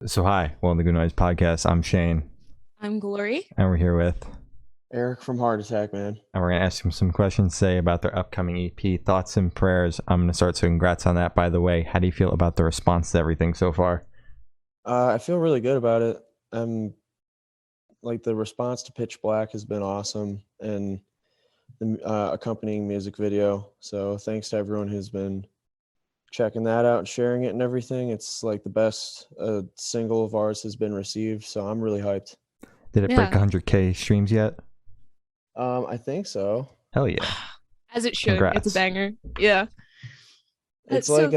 So hi, welcome to the Good Noise Podcast. I'm Shane, I'm Glory. and we're here with, Eric from Heart Attack, man. and we're gonna ask him some questions today about their upcoming EP, Thoughtz and Prayerz. I'm gonna start. So congrats on that, by the way. How do you feel about the response to everything so far? I feel really good about it. Like the response to Pitch Black has been awesome, and the accompanying music video. So thanks to everyone who's been checking that out and sharing it and everything. It's like the best single of ours has been received, so I'm really hyped. Did it break Yeah. 100K streams yet? I think so. Hell yeah! As it should. Congrats. It's a banger. Yeah. It's So- like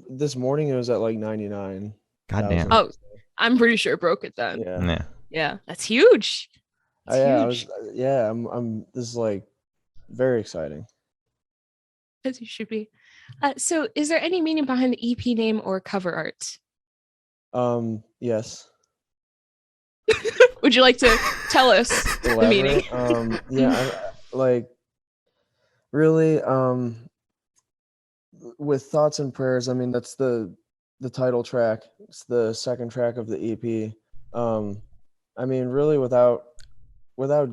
this morning it was at like 99. Goddamn. Oh, I'm pretty sure it broke it then. Yeah. Yeah. Yeah. That's huge. That's Yeah, huge. I'm this is like very exciting. As you should be. So is there any meaning behind the EP name or cover art? Yes. Would you like to tell us the meaning? Like really with Thoughtz and Prayerz, I mean that's the title track. It's the second track of the EP. I mean really without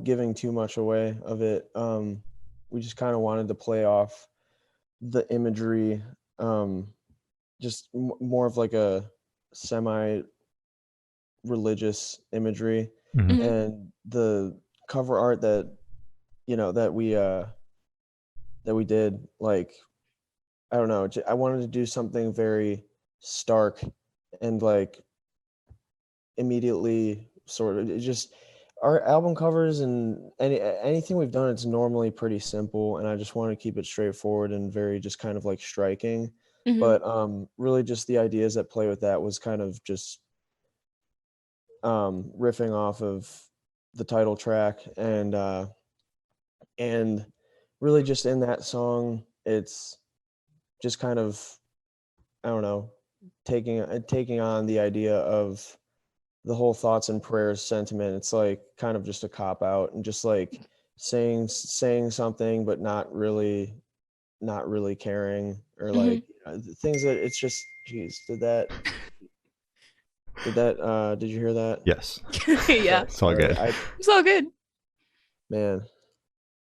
giving too much away of it, we just kind of wanted to play off the imagery, just more of like a semi religious imagery. Mhm. And the cover art that we did, like I don't know, I wanted to do something very stark and like immediately sort of, it just our album covers and anything we've done, it's normally pretty simple, and I just want to keep it straightforward and very just kind of like striking. Mhm. But really just the ideas that play with that was kind of just riffing off of the title track, and really just in that song it's just kind of, I don't know, taking on the idea of the whole Thoughtz and Prayerz sentiment. It's like kind of just a cop out and just like saying something but not really caring, or like things that it's just, geez, did you hear that? Yes. Yeah. It's all good. It's all good. Man,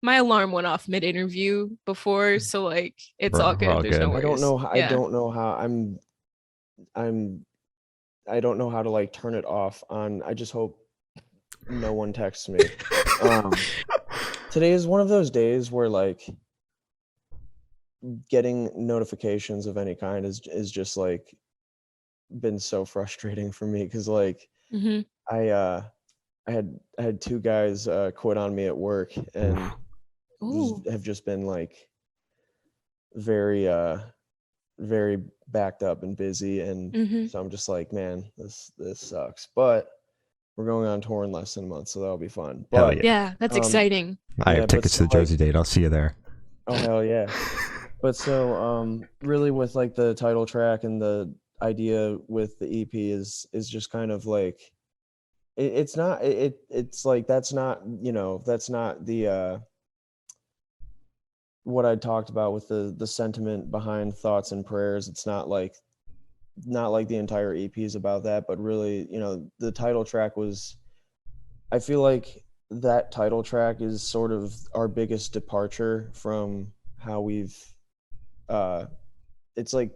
My alarm went off mid-interview before, so like it's We're all good. all There's good. no I worries. I don't know how I don't know how to like turn it off on. I just hope no one texts me. Today is one of those days where like getting notifications of any kind is just like been so frustrating for me, because like Mhm. I had two guys quit on me at work, and Ooh. have just been like very very backed up and busy, and Mhm. so I'm just like, man, this sucks, but we're going on tour in less than a month, so that'll be fun. Hell But yeah. Yeah, that's Um, exciting. I yeah, have but tickets so, to the like- Jersey date. I'll see you there. oh hell yeah. But so really with like the title track and the idea with the EP is just kind of like it's not it's like that's not, that's not the what I talked about with the sentiment behind Thoughtz and Prayerz. It's not like the entire EP is about that, but really, the title track was, I feel like that title track is sort of our biggest departure from how we've it's like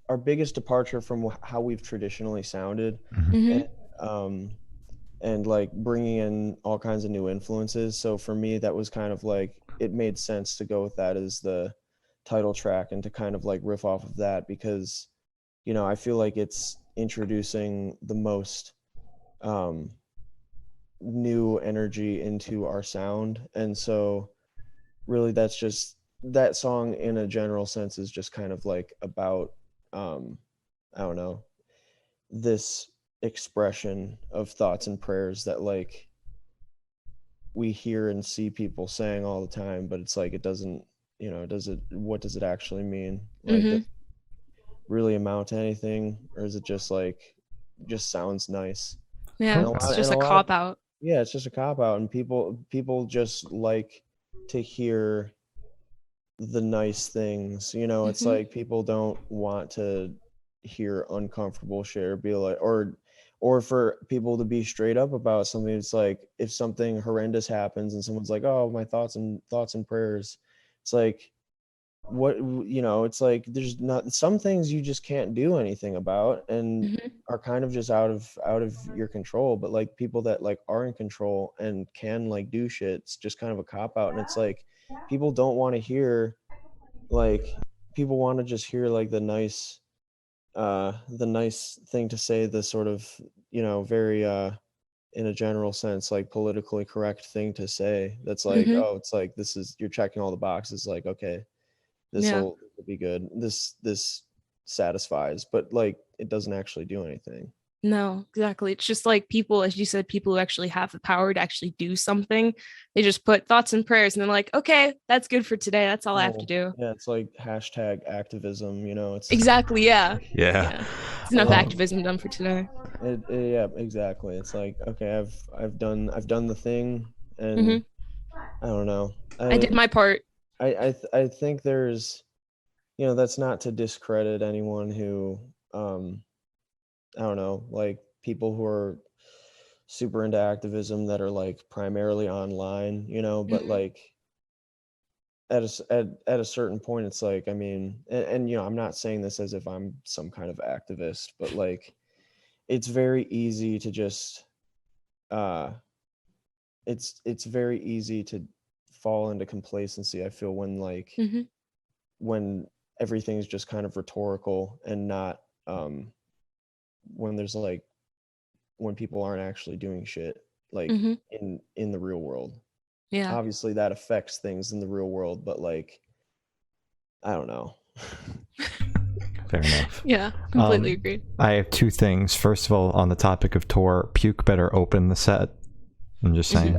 our biggest departure from how we've traditionally sounded. Mhm. Mhm. And and like bringing in all kinds of new influences. So for me, that was kind of like, it made sense to go with that as the title track and to kind of like riff off of that, because I feel like it's introducing the most new energy into our sound. And so really that's just, that song in a general sense is just kind of like about I don't know, this expression of thoughts and prayers that like we hear and see people saying all the time, but it's like it doesn't, what does it actually mean? Like, does it really amount to anything, or is it just like, just sounds nice? Yeah, And a it's lot- just a and a lot cop of- out. Yeah, it's just a cop out, and people just like to hear the nice things. It's Mhm. like people don't want to hear uncomfortable shit, or be like, or or for people to be straight up about something. It's like if something horrendous happens and someone's like, oh, my thoughts and prayers, it's like, what, you know, it's like there's not, some things you just can't do anything about and are kind of just out of your control. But like people that like are in control and can like do shit, it's just kind of a cop out. And it's like people don't want to hear, like, people want to just hear like the nice thing to say, the sort of, you know, very in a general sense, like politically correct thing to say, that's like, oh, it's like, this is, you're checking all the boxes, like, okay, this will be good, this satisfies, but like it doesn't actually do anything. No, exactly. It's just like people, as you said, people who actually have the power to actually do something. They just put thoughts and prayers and they're like, okay, that's good for today. That's all I have to do. Yeah, it's like hashtag activism, you know, it's Exactly. Yeah. Yeah. It's enough activism done for today. Yeah, exactly. It's like, okay, I've done the thing, and I don't know. I did my part. I think there's, you know, that's not to discredit anyone who I don't know, like people who are super into activism that are like primarily online, you know, but like at a certain point, it's like, I mean, and you know, I'm not saying this as if I'm some kind of activist, but like it's very easy to just it's very easy to fall into complacency, I feel, when like when everything's just kind of rhetorical and not when there's like, when people aren't actually doing shit like in the real world. Yeah. Obviously that affects things in the real world, but like, I don't know. Fair enough. Yeah, completely agreed. I have two things. First of all, on the topic of tour, Puke better open the set. I'm just saying.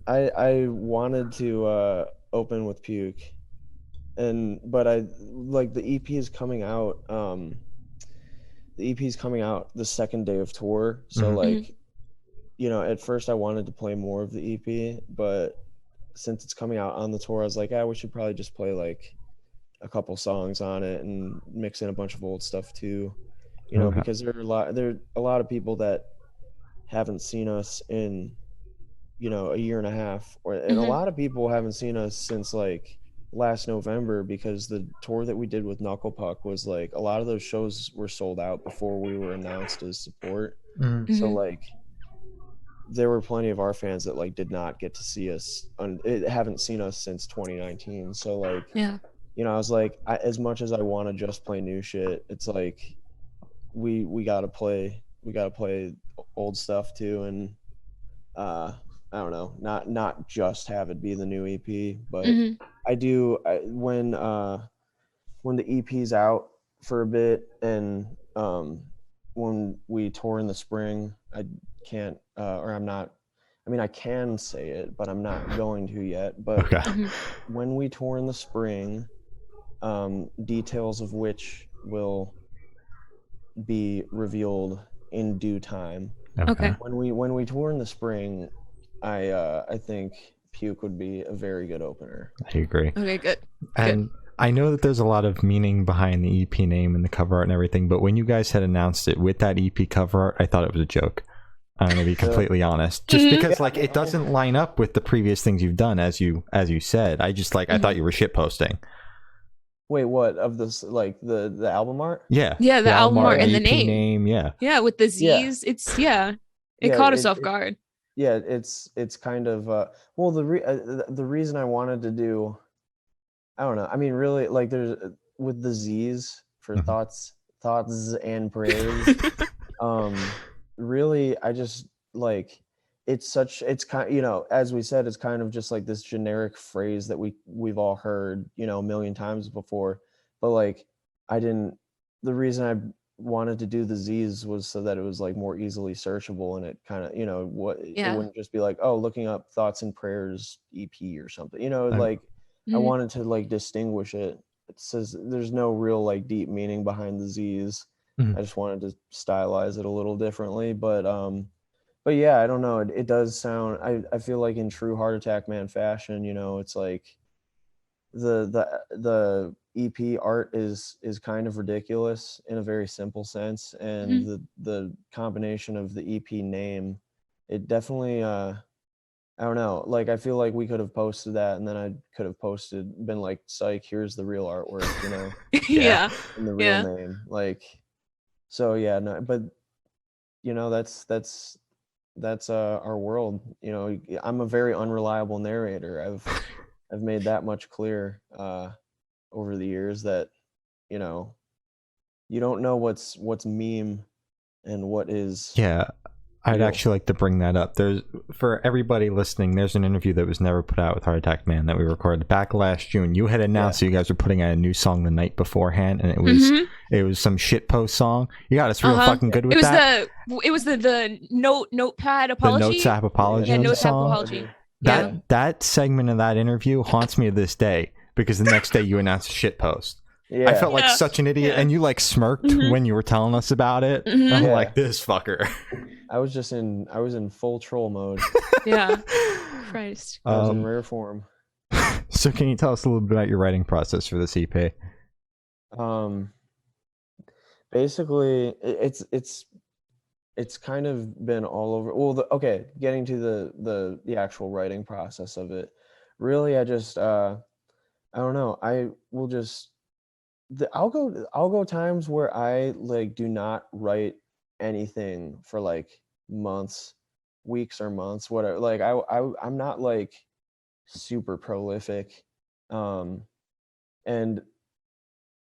I wanted to open with Puke, but I like the EP is coming out. The EP is coming out the second day of tour, so like, you know, at first I wanted to play more of the EP, but since it's coming out on the tour, I was like, we should probably just play like a couple songs on it and mix in a bunch of old stuff too, you know, because there are a lot of people that haven't seen us in, you know, a year and a half, and a lot of people haven't seen us since like last November, because the tour that we did with Knuckle Puck was like, a lot of those shows were sold out before we were announced as support. So like there were plenty of our fans that like did not get to see us haven't seen us since 2019. So like, you know, I was like, as much as I want to just play new shit, it's like we gotta play old stuff too, and I don't know, not just have it be the new EP, but when the EP's out for a bit, and when we tour in the spring, I can't or I'm not, I mean, I can say it, but I'm not going to yet. But when we tour in the spring, details of which will be revealed in due time. Okay. When we tour in the spring, I think Puke would be a very good opener. I agree. Okay, good. And I know that there's a lot of meaning behind the EP name and the cover art and everything, but when you guys had announced it with that EP cover art, I thought it was a joke. I'm gonna be completely honest, just because like it doesn't line up with the previous things you've done, as you said. I just like I thought you were shit posting. Wait, what, of this, like the album art? Yeah, the album art and the EP name. Yeah, with the Z's. It's it caught us off guard. Yeah, it's kind of well, the reason I wanted to do, I don't know, I mean, really, like there's with the Z's for Thoughtz and Prayerz. Really, I just like, it's kind of, you know, as we said, it's kind of just like this generic phrase that we've all heard, you know, a million times before. But like, the reason I wanted to do the Z's was so that it was like more easily searchable, and it kind of, you know, it wouldn't just be like, oh, looking up Thoughtz and Prayerz EP or something, you know, like I wanted to like distinguish it. It says there's no real like deep meaning behind the Z's. I just wanted to stylize it a little differently, but yeah, I don't know. It does sound, I feel like in true Heart Attack Man fashion, you know, it's like the EP art is kind of ridiculous in a very simple sense, and the combination of the EP name, it definitely I don't know, like I feel like we could have posted that, and then I could have been like, psych, here's the real artwork, you know. Yeah. And the real name, like, so yeah, no, but you know, that's our world, you know. I'm a very unreliable narrator. I've made that much clear over the years that, you know, you don't know what's meme and what is I'd real. actually like to bring that up. There's, for everybody listening, there's an interview that was never put out with Heart Attack Man that we recorded back last June. You had announced that you guys were putting out a new song the night beforehand, and it was some shitpost song. You got us real fucking good with that. It was the notepad apology. The Notes app apology. Yeah, Notes app song. apology. That segment of that interview haunts me to this day, because the next day you announced a shitpost. I felt like such an idiot, and you like smirked when you were telling us about it. I'm like, this fucker. I was in full troll mode. Yeah. Christ. I was in rare form. So can you tell us a little bit about your writing process for this EP? Basically it's kind of been all over. Well, getting to the actual writing process of it. Really, I just I don't know. I will just I'll go times where I like do not write anything for like months, weeks or months, whatever. Like I'm not like super prolific, and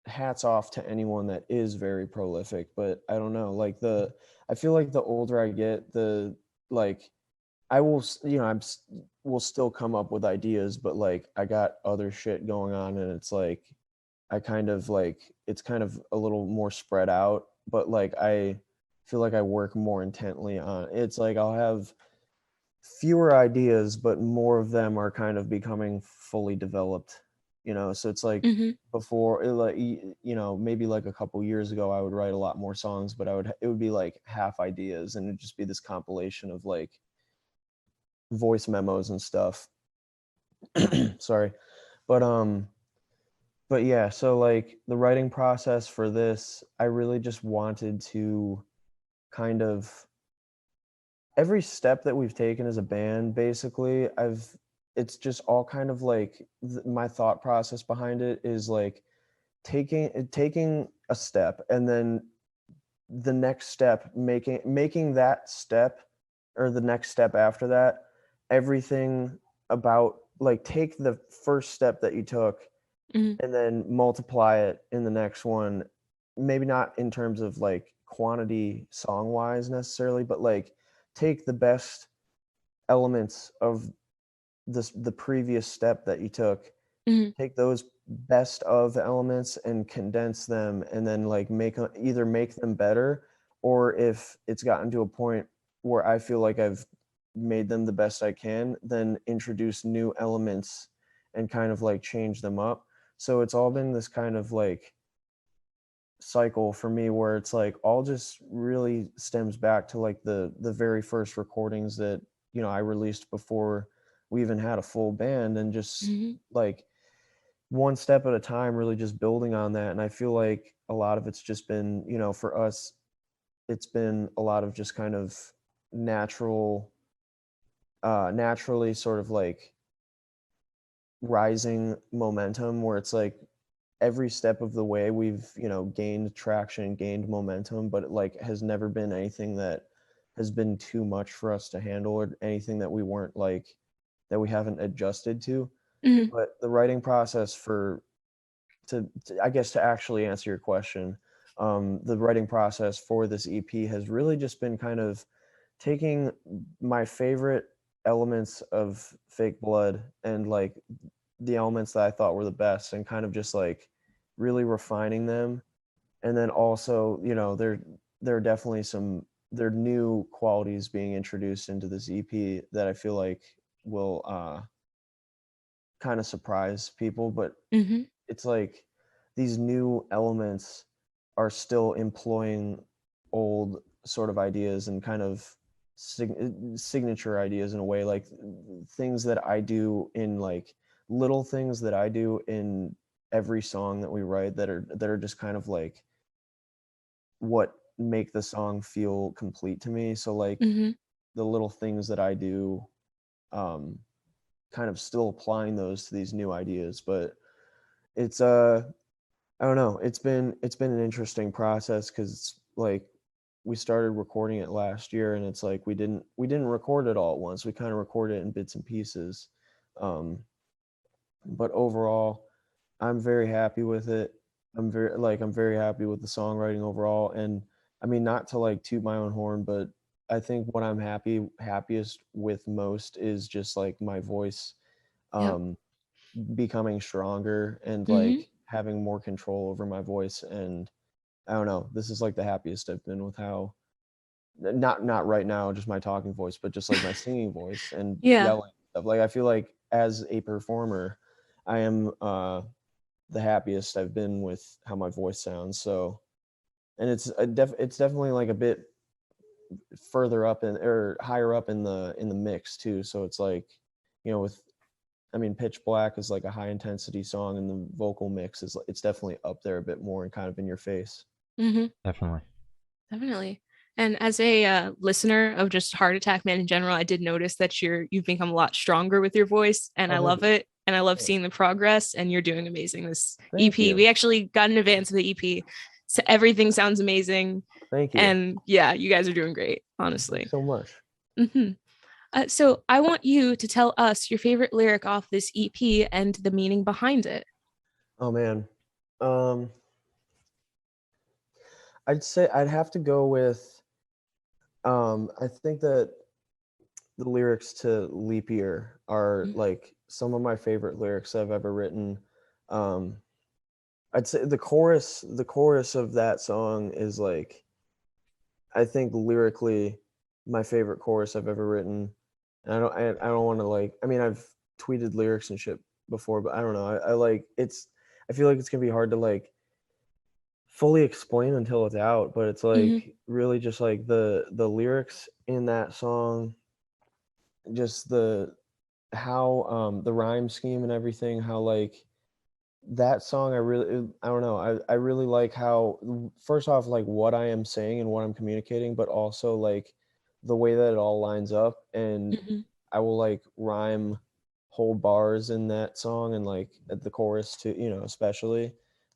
hats off to anyone that is very prolific, but I don't know, like I feel like the older I get, the like I will, you know, will still come up with ideas, but like I got other shit going on, and it's like I kind of like, it's kind of a little more spread out, but like I feel like I work more intently on it's like I'll have fewer ideas, but more of them are kind of becoming fully developed, you know. So it's like before, like, you know, maybe like a couple years ago I would write a lot more songs, but it would be like half ideas, and it'd just be this compilation of like voice memos and stuff. Sorry. But yeah, so like the writing process for this, I really just wanted to kind of, every step that we've taken as a band, basically, it's just all kind of like my thought process behind it is like taking a step, and then the next step, making that step, or the next step after that, everything about, like, take the first step that you took and then multiply it in the next one, maybe not in terms of like quantity song wise necessarily, but like take the best elements of the previous step that you took, take those best of elements and condense them, and then like either make them better, or if it's gotten to a point where I feel like I've made them the best I can, then introduce new elements and kind of like change them up. So it's all been this kind of like cycle for me, where it's like all just really stems back to like the very first recordings that, you know, I released before we even had a full band, and just like one step at a time, really just building on that. And I feel like a lot of it's just been, you know, for us, it's been a lot of just kind of naturally sort of like rising momentum, where it's like every step of the way we've, you know, gained traction, gained momentum, but it like has never been anything that has been too much for us to handle, or anything that we weren't like, that we haven't adjusted to. But the writing process to I guess to actually answer your question, the writing process for this EP has really just been kind of taking my favorite elements of Fake Blood and like the elements that I thought were the best, and kind of just like really refining them. And then also, you know, there are definitely there are new qualities being introduced into this EP that I feel like will kind of surprise people, but it's like these new elements are still employing old sort of ideas, and kind of signature ideas in a way, like things that I do in like little things that I do in every song that we write that are just kind of like what make the song feel complete to me. So like Mm-hmm. the little things that I do, kind of still applying those to these new ideas. But it's I don't know, it's been an interesting process, because like we started recording it last year, and it's like we didn't record it all at once. We kind of recorded it in bits and pieces. um but overall, I'm very happy with it. I'm very happy with the songwriting overall. And I mean, not to like toot my own horn, but I think what I'm happiest with most is just like my voice Yep. um becoming stronger, and Mm-hmm. like having more control over my voice. And I don't know, this is like the happiest I've been with how, not right now just my talking voice, but just like my singing voice and Yeah. yelling stuff. Like I feel like as a performer, I am the happiest I've been with how my voice sounds. So, and it's definitely like a bit further up in, or higher up in the mix too. So it's like, with, I mean, Pitch Black is like a high intensity song, and the vocal mix is, it's definitely up there a bit more and kind of in your face. Mm-hmm. Definitely. Definitely. And as a listener of just Heart Attack Man in general, I did notice that you've become a lot stronger with your voice, and I Oh, thank love you. it. And I love Yeah. seeing the progress, and you're doing amazing. This Thank EP, you. we actually got an advance of the EP, so everything sounds amazing. Thank you. And yeah, you guys are doing great, Thank you honestly. so much. Hmm. So I want you to tell us your favorite lyric off this EP and the meaning behind it. Oh man. Um, I'd say I'd have to go with, I think that the lyrics to Leap Year are Mhm. like some of my favorite lyrics I've ever written. Um, I'd say the chorus of that song is like, I think lyrically my favorite chorus I've ever written. And I don't want to like, I mean, I've tweeted lyrics and shit before, but I don't know. I like, I feel like it's gonna be hard to like fully explain until it's out, but it's Mhm. like really just like the lyrics in that song, just how the rhyme scheme and everything, how like that song, I don't know, I really like how, first off, like what I am saying and what I'm communicating, but also like the way that it all lines up. And Mhm. I will like rhyme whole bars in that song, and like at the chorus too, especially.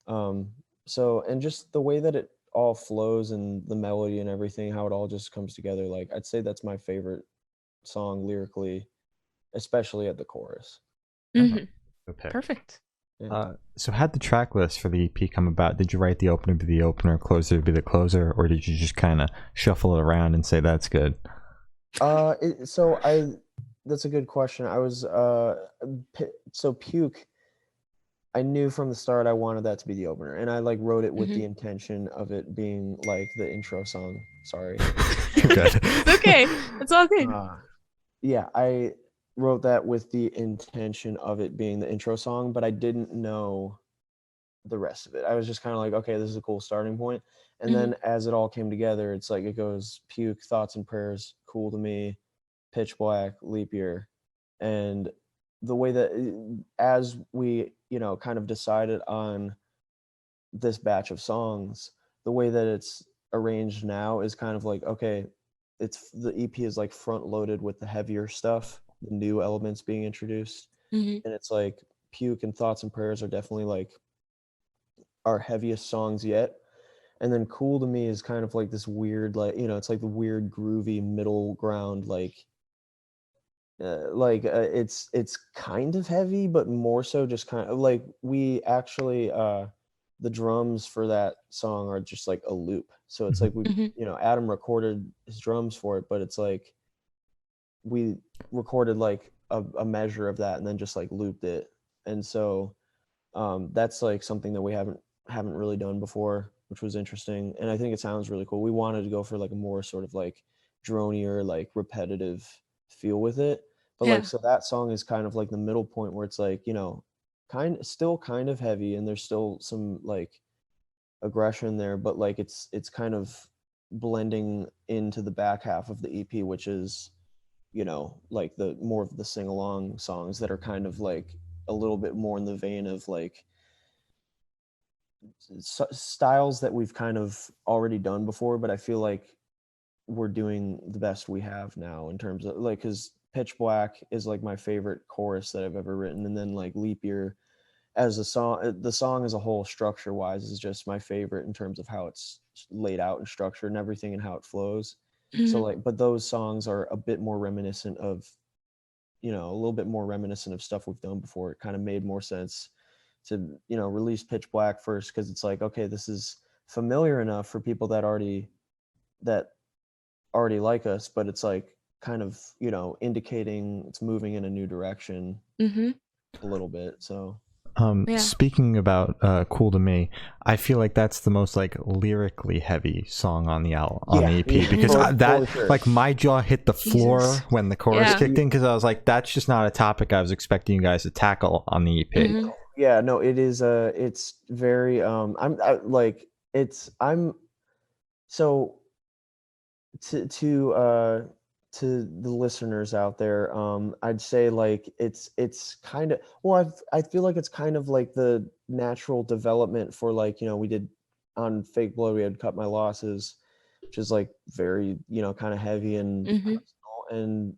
um so, and just the way that it all flows, and the melody and everything, how it all just comes together, like I'd say that's my favorite song lyrically, especially at the chorus. Mhm. Good pick. Perfect. Yeah. So how'd the track list for the EP come about? Did you write the opener be the opener, closer to be the closer, or did you just kind of shuffle it around and say that's good? So that's a good question. I was so Puke, I knew from the start I wanted that to be the opener, and I like wrote it with Mhm. the intention of it being like the intro song. Sorry. You're good. It's okay. It's all good. Uh, yeah, I wrote that with the intention of it being the intro song, but I didn't know the rest of it. I was just kind of like, okay, this is a cool starting point. And Mhm. then as it all came together, it's like it goes Puke, Thoughts and Prayers, Cool to Me, Pitch Black, Leap Year. And the way that, as we, kind of decided on this batch of songs, the way that it's arranged now is kind of like, okay, it's the EP is like front loaded with the heavier stuff, the new elements being introduced. Mhm. And it's like Puke and Thoughts and Prayers are definitely like our heaviest songs yet. And then Cool to Me is kind of like this weird, like, it's like the weird groovy middle ground, it's kind of heavy, but more so just kind of like, we actually the drums for that song are just like a loop. So it's like Mhm. Adam recorded his drums for it, but it's like we recorded like a measure of that and then just like looped it. And so that's like something that we haven't really done before, which was interesting, and I think it sounds really cool. We wanted to go for like a more sort of like dronier, like repetitive feel with it. But like, Yeah. so that song is kind of like the middle point where it's like, still kind of heavy, and there's still some like aggression there, but like it's kind of blending into the back half of the EP, which is, like the more of the sing along songs that are kind of like a little bit more in the vein of like styles that we've kind of already done before, but I feel like we're doing the best we have now in terms of like, because Pitch Black is like my favorite chorus that I've ever written, and then like Leap Year as a song, the song as a whole, structure wise, is just my favorite in terms of how it's laid out and structured and everything and how it flows. So like, but those songs are a bit more reminiscent of, you know, a little bit more reminiscent of stuff we've done before. It kind of made more sense to, you know, release Pitch Black first, because it's like, okay, this is familiar enough for people that already like us, but it's like kind of, you know, indicating it's moving in a new direction a little bit. So speaking about Cool to Me, I feel like that's the most like lyrically heavy song on the on the EP, because that like my jaw hit the floor when the chorus kicked in, because I was like, that's just not a topic I was expecting you guys to tackle on the EP. Yeah, no, it is it's very so to the listeners out there, I'd say like it's kind of, well, I feel like it's kind of like the natural development for, like, you know, we did on Fake Blood, we had Cut My Losses, which is like very, you know, kind of heavy and personal and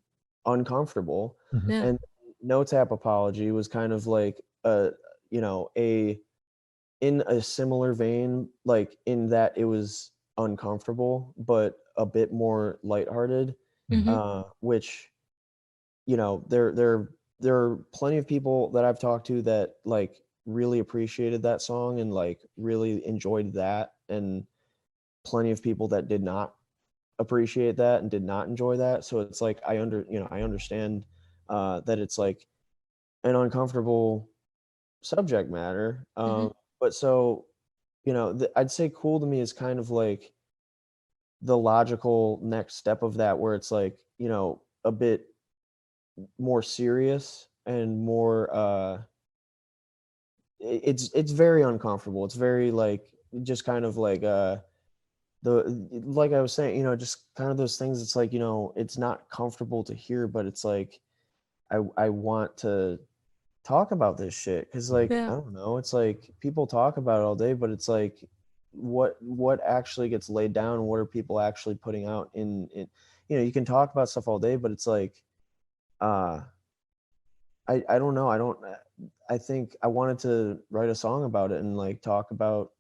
uncomfortable. And No Tap Apology was kind of like you know, in a similar vein, like in that it was uncomfortable but a bit more lighthearted. Which, you know, there are plenty of people that I've talked to that like really appreciated that song and like really enjoyed that, and plenty of people that did not appreciate that and did not enjoy that. So it's like I understand that it's like an uncomfortable subject matter. But so, you know, I'd say Cool to Me is kind of like the logical next step of that, where it's like, you know, a bit more serious and more it's very uncomfortable. It's very like just kind of like like I was saying, you know, just kind of those things. It's like, you know, it's not comfortable to hear, but it's like I want to talk about this shit, because like I don't know, it's like people talk about it all day, but it's like what actually gets laid down, what are people actually putting out in you know, you can talk about stuff all day, but it's like I don't know, I think I wanted to write a song about it and like talk about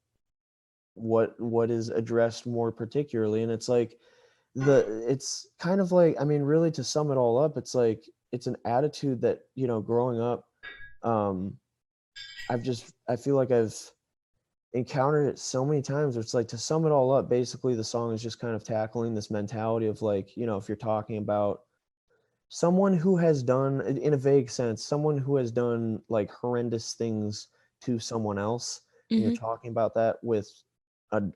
what is addressed more particularly. And it's like it's kind of like, I mean, really, to sum it all up, it's like it's an attitude that, you know, growing up, I feel like I've encountered it so many times, where it's like, to sum it all up, basically the song is just kind of tackling this mentality of like, you know, if you're talking about someone who has done, in a vague sense, someone who has done like horrendous things to someone else, and you're talking about that with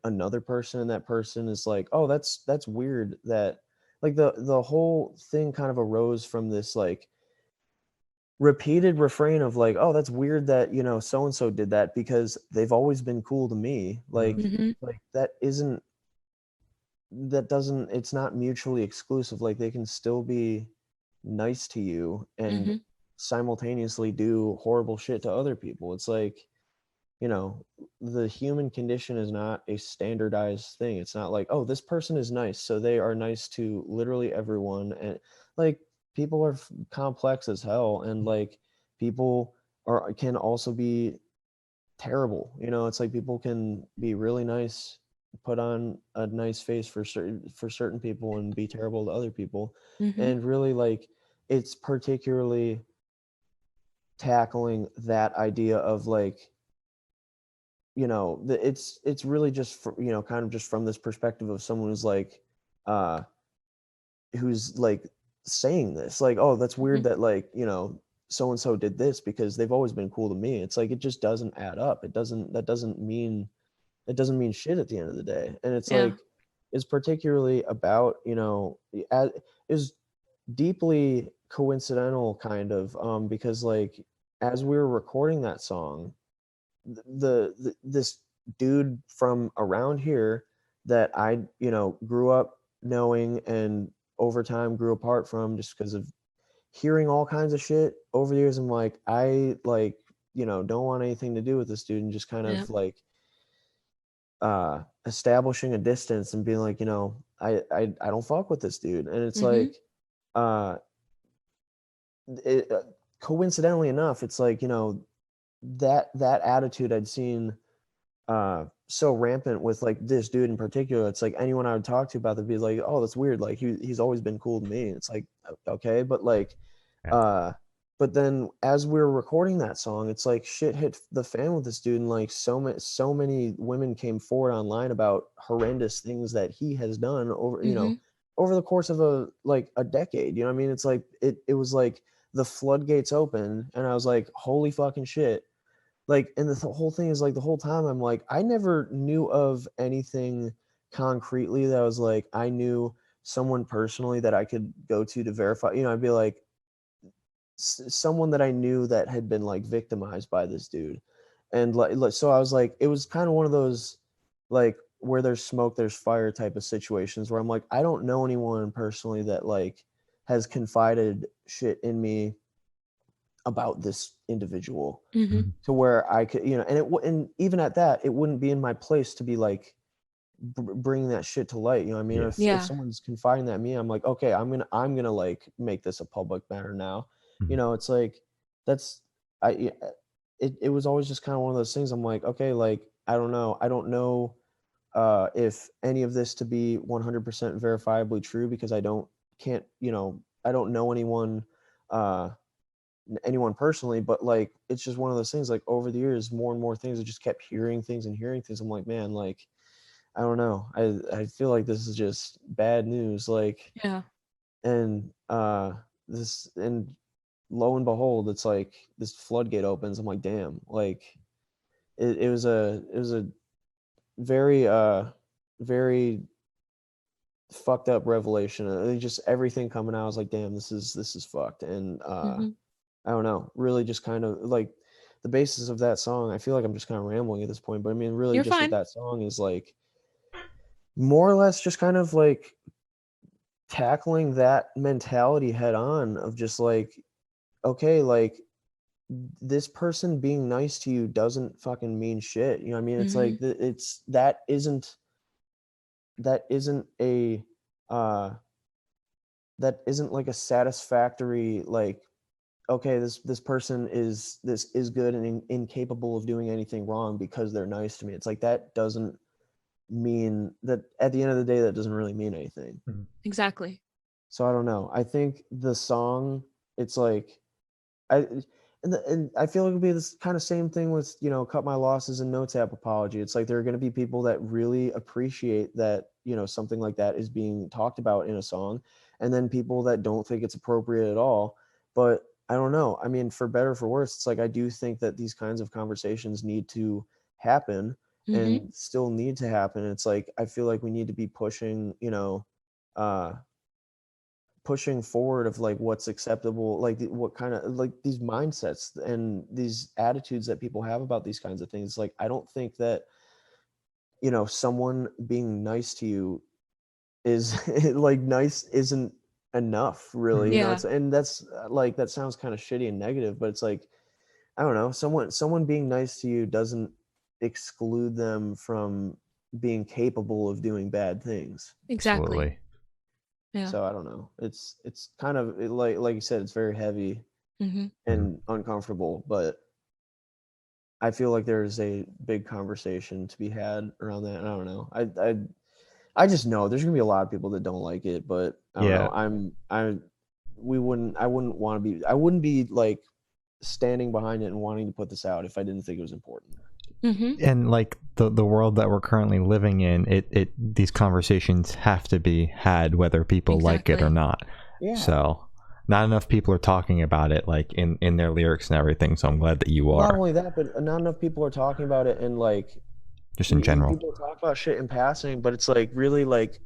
another person, and that person is like, oh, that's weird, that like the whole thing kind of arose from this like repeated refrain of like, oh, that's weird that, you know, so and so did that because they've always been cool to me. Like like that doesn't, it's not mutually exclusive. Like they can still be nice to you and simultaneously do horrible shit to other people. It's like, you know, the human condition is not a standardized thing. It's not like, oh, this person is nice, so they are nice to literally everyone. And like, people are complex as hell, and like people can also be terrible. You know, it's like people can be really nice, put on a nice face for certain people, and be terrible to other people. And really, like, it's particularly tackling that idea of like, you know, it's really just you know, kind of just from this perspective of someone who's like saying this, like, oh, that's weird that, like, you know, so and so did this because they've always been cool to me. It's like, it just doesn't add up. It doesn't mean shit at the end of the day. And it's like, it's particularly about, you know, is deeply coincidental kind of because like as we were recording that song, this dude from around here that I, you know, grew up knowing and over time grew apart from, just because of hearing all kinds of shit over the years. I'm like, I, like, you know, don't want anything to do with this dude, and just kind of like establishing a distance and being like, I don't fuck with this dude. And it's Mhm. like, it, coincidentally enough, it's like, that attitude I'd seen so rampant with like this dude in particular. It's like anyone I would talk to about that be like, oh, that's weird, like he's always been cool to me. It's like, okay, but like Yeah. but then as we were recording that song, it's like shit hit the fan with this dude, and like so many women came forward online about horrendous things that he has done over Mhm. over the course of a decade. You know what I mean? It's like it was like the floodgates open, and I was like, holy fucking shit. Like, and the whole thing is like the whole time I'm like, I never knew of anything concretely that was like I knew someone personally that I could go to verify. I'd be like someone that I knew that had been like victimized by this dude, and so I was like, it was kind of one of those like where there's smoke, there's fire type of situations where I'm like, I don't know anyone personally that like has confided shit in me about this individual Mhm. to where I could, and even at that, it wouldn't be in my place to be like bringing that shit to light. You know what I mean? Yeah. If Yeah. someone's confiding that in me, I'm like, okay, I'm gonna like make this a public matter now. Mhm. It's like that's I it was always just kind of one of those things. I'm like, okay, like I don't know if any of this to be 100% verifiably true because can't I don't know uh anyone personally, but like it's just one of those things. Like over the years, more and more things, I just kept hearing things and hearing things. I'm like, man, like I don't know. I feel like this is just bad news. Like, Yeah. and this and lo and behold, it's like this floodgate opens. I'm like, damn. Like it was a very very fucked up revelation. Just everything coming out. I was like, damn, this is fucked. And Mhm. I don't know, really just kind of like the basis of that song. I feel like I'm just kind of rambling at this point, but I mean, really You're just with fine. that song is like more or less just kind of like tackling that mentality head on of just like, okay, like this person being nice to you doesn't fucking mean shit. You know what I mean? It's like Mhm. it's that isn't a uh that isn't like a satisfactory like okay, this person is good and incapable of doing anything wrong because they're nice to me. It's like that doesn't mean that at the end of the day that doesn't really mean anything. Mhm. Exactly. So I don't know. I think the song, it's like I and I feel it would be this kind of same thing with cut my losses and notes app apology. It's like there are going to be people that really appreciate that something like that is being talked about in a song, and then people that don't think it's appropriate at all. But I don't know. I mean, for better or for worse, it's like I do think that these kinds of conversations need to happen Mhm. and still need to happen. It's like I feel like we need to be uh pushing forward of like what's acceptable, like what kind of like these mindsets and these attitudes that people have about these kinds of things. Like I don't think that someone being nice to you is like nice isn't enough really. Mhm. Yeah. It's and that's like that sounds kind of shitty and negative, but it's like I don't know, someone being nice to you doesn't exclude them from being capable of doing bad things. Exactly. Absolutely. Yeah. So I don't know, it's kind of like you said, it's very heavy Mhm. Mhm. and uncomfortable, but I feel like there's a big conversation to be had around that. And I don't know. I just know there's gonna be a lot of people that don't like it, but I don't Yeah. know. I wouldn't be like standing behind it and wanting to put this out if I didn't think it was important. Mhm. And like the world that we're currently living in, it these conversations have to be had whether people like it or Exactly. not. Yeah. So not enough people are talking about it like in their lyrics and everything. So I'm glad that you Not are, only that, but not enough people are talking about it and like just in general. people talk about shit in passing, but it's like really like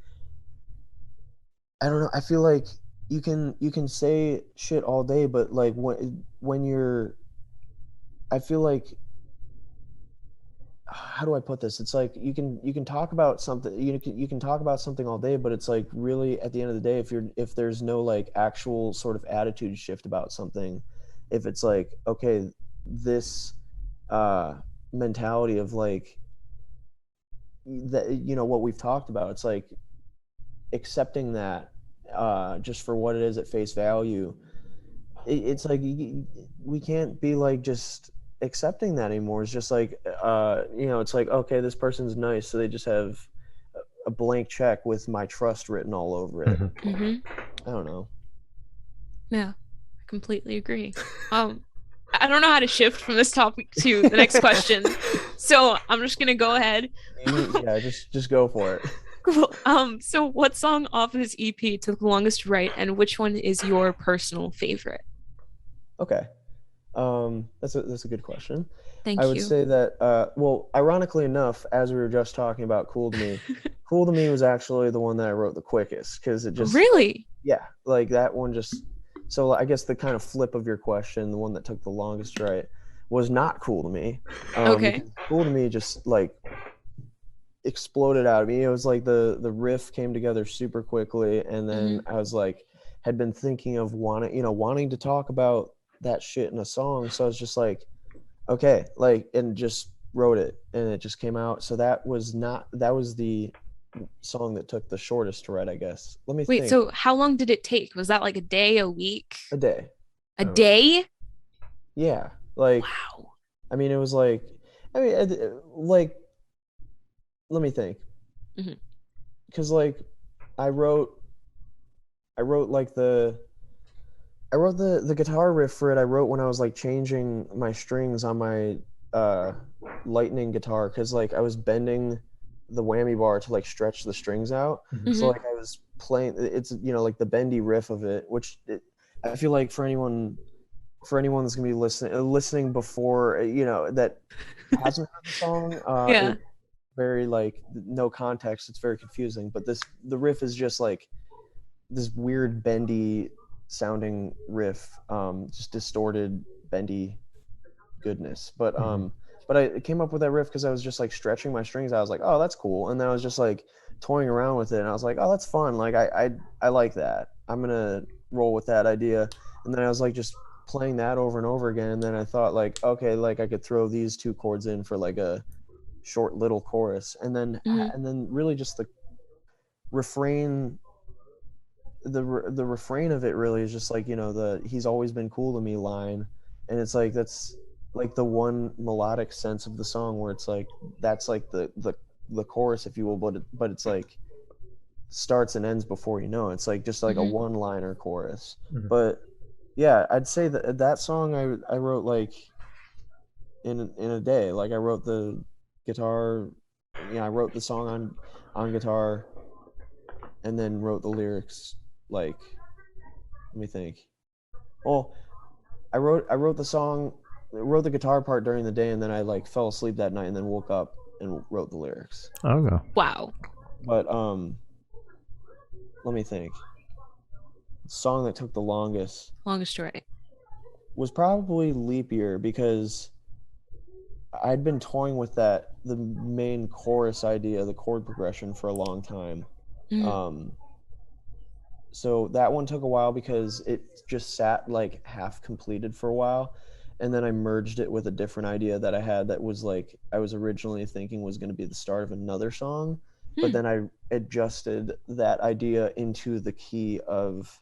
I don't know. I feel like you can say shit all day, but like when you're I feel like how do I put this? It's like you can talk about something you can talk about something all day, but it's like really at the end of the day, if there's no like actual sort of attitude shift about something, if it's like okay, this uh mentality of like that, what we've talked about. It's like accepting that just for what it is at face value. It's like we can't be like just accepting that anymore. It's just like it's like, okay, this person's nice, so they just have a blank check with my trust written all over it. I don't know. Yeah, I completely agree. I don't know how to shift from this topic to the next question, so I'm just gonna go ahead. Yeah, just go for it. Cool. So what song off of this EP took the longest to write, and which one is your personal favorite? Okay. That's a good question. Thank you. I would say that, well, ironically enough, as we were just talking about Cool to Me, Cool to Me was actually the one that I wrote the quickest, because it just... Really? Yeah, like that one just... So I guess the kind of flip of your question, the one that took the longest to write, was not Cool to Me. Okay. Cool to Me just like exploded out of me. It was like the riff came together super quickly, and then I was like, had been thinking of wanting to talk about that shit in a song. So I was just like, okay, like, and just wrote it, and it just came out. So that was the song that took the shortest to write, I guess. Let me think. So how long did it take? Was that like a day, a week? A day. A day? Yeah. Like, wow. I mean, it was like, like, let me think. Because like, I wrote like the guitar riff for it. I wrote when I was like changing my strings on my lightning guitar, because like I was bending the whammy bar to like stretch the strings out. So like I was playing, it's like the bendy riff of it, which I feel like for anyone that's gonna be listening before that hasn't heard the song, yeah, very like no context, it's very confusing, but the riff is just like this weird bendy sounding riff, just distorted bendy goodness, but I came up with that riff because I was just like stretching my strings. I was like, oh, that's cool. And then I was just like toying around with it, and I was like, oh, that's fun. Like I like that. I'm gonna roll with that idea. And then I was like just playing that over and over again. And then I thought like, okay, like I could throw these two chords in for like a short little chorus, and then really just the refrain. The refrain of it really is just like the "he's always been cool to me" line, and it's like that's like the one melodic sense of the song where it's like that's like the chorus, if you will, but it's like starts and ends before it's like just like a one-liner chorus. But yeah, I'd say that song I wrote like in a day. Like I wrote the guitar, I wrote the song on guitar, and then wrote the lyrics. Like, let me think. Well, I wrote the song, wrote the guitar part during the day, and then I like fell asleep that night, and then woke up and wrote the lyrics. Okay. Wow. But let me think. The song that took the longest to write was probably Leap Year, because I'd been toying with the main chorus idea, the chord progression, for a long time. So that one took a while because it just sat like half completed for a while, and then I merged it with a different idea that I had that was like I was originally thinking was going to be the start of another song, but then I adjusted that idea into the key of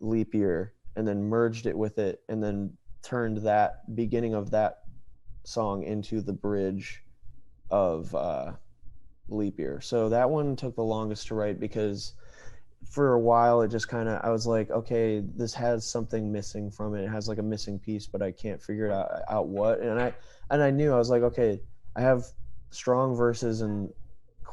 Leap Year, and then merged it with it, and then turned that beginning of that song into the bridge of Leap Year. So that one took the longest to write because for a while it just kind of, I was like, okay, this has something missing from it. It has like a missing piece, but I can't figure it out what. And I knew, I was like, okay, I have strong verses and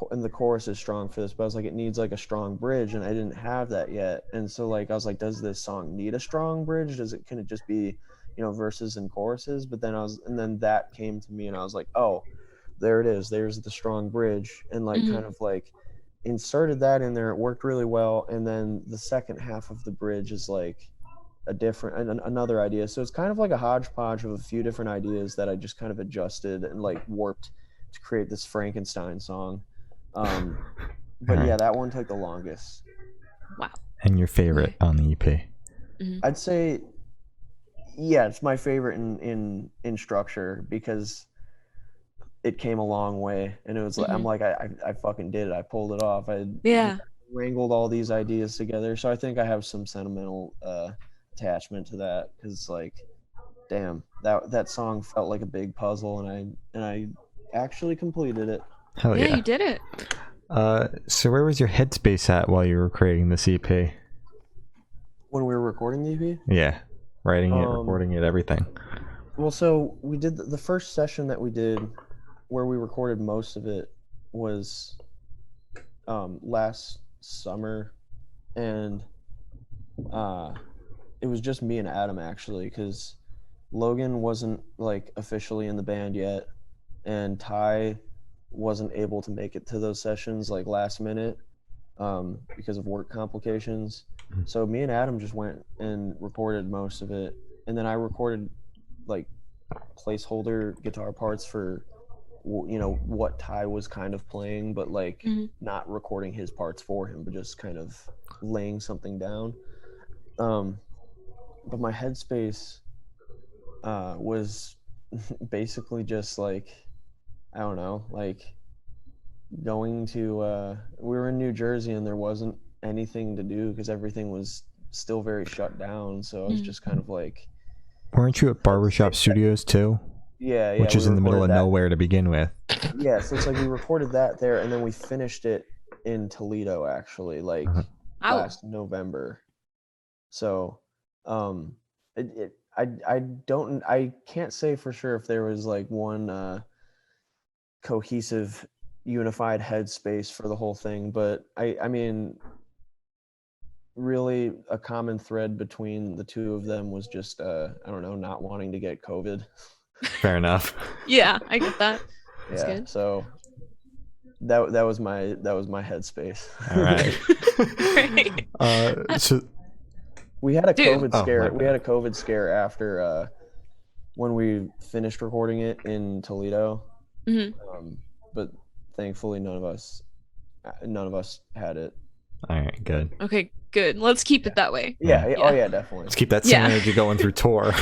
the chorus is strong for this, but I was like, it needs like a strong bridge, and I didn't have that yet. And so like I was like, does this song need a strong bridge? Can it just be verses and choruses? But then and then that came to me, and I was like, oh, there it is, there's the strong bridge, and like kind of like inserted that in there. It worked really well. And then the second half of the bridge is like another idea. So it's kind of like a hodgepodge of a few different ideas that I just kind of adjusted and like warped to create this Frankenstein song. But yeah, that one took the longest. Wow. And your favorite on the EP? I'd say, yeah, it's my favorite in structure, because it came a long way, and it was like I'm like I fucking did it. I pulled it off. I wrangled all these ideas together. So I think I have some sentimental attachment to that, because it's like, damn, that song felt like a big puzzle, and I actually completed it. Hell yeah, you did it. So where was your headspace at while you were creating this EP? When we were recording the EP? Yeah, writing it, recording it, everything. Well, so we did the first session that we did, where we recorded most of it, was last summer, and it was just me and Adam, actually, because Logan wasn't like officially in the band yet, and Ty wasn't able to make it to those sessions like last minute because of work complications. So me and Adam just went and recorded most of it, and then I recorded like placeholder guitar parts for, you know, what Ty was kind of playing, but like not recording his parts for him, but just kind of laying something down. But my headspace was basically just like, I don't know, like going to we were in New Jersey, and there wasn't anything to do because everything was still very shut down. So I was just kind of like, weren't you at Barbershop Studios too? Yeah, which is in the middle of nowhere to begin with. Yeah, so it's like we recorded that there, and then we finished it in Toledo, actually, like last November. So I can't say for sure if there was like one cohesive, unified headspace for the whole thing, but I mean, really a common thread between the two of them was just I don't know, not wanting to get COVID. Fair enough. Yeah, I get that. That's good. So that was my headspace. All right. So we had a COVID scare. We had a COVID scare after when we finished recording it in Toledo. But thankfully none of us had it. All right, good. Okay, good. Let's keep it that way. Yeah. Oh yeah, definitely. Let's keep that same energy going through tour.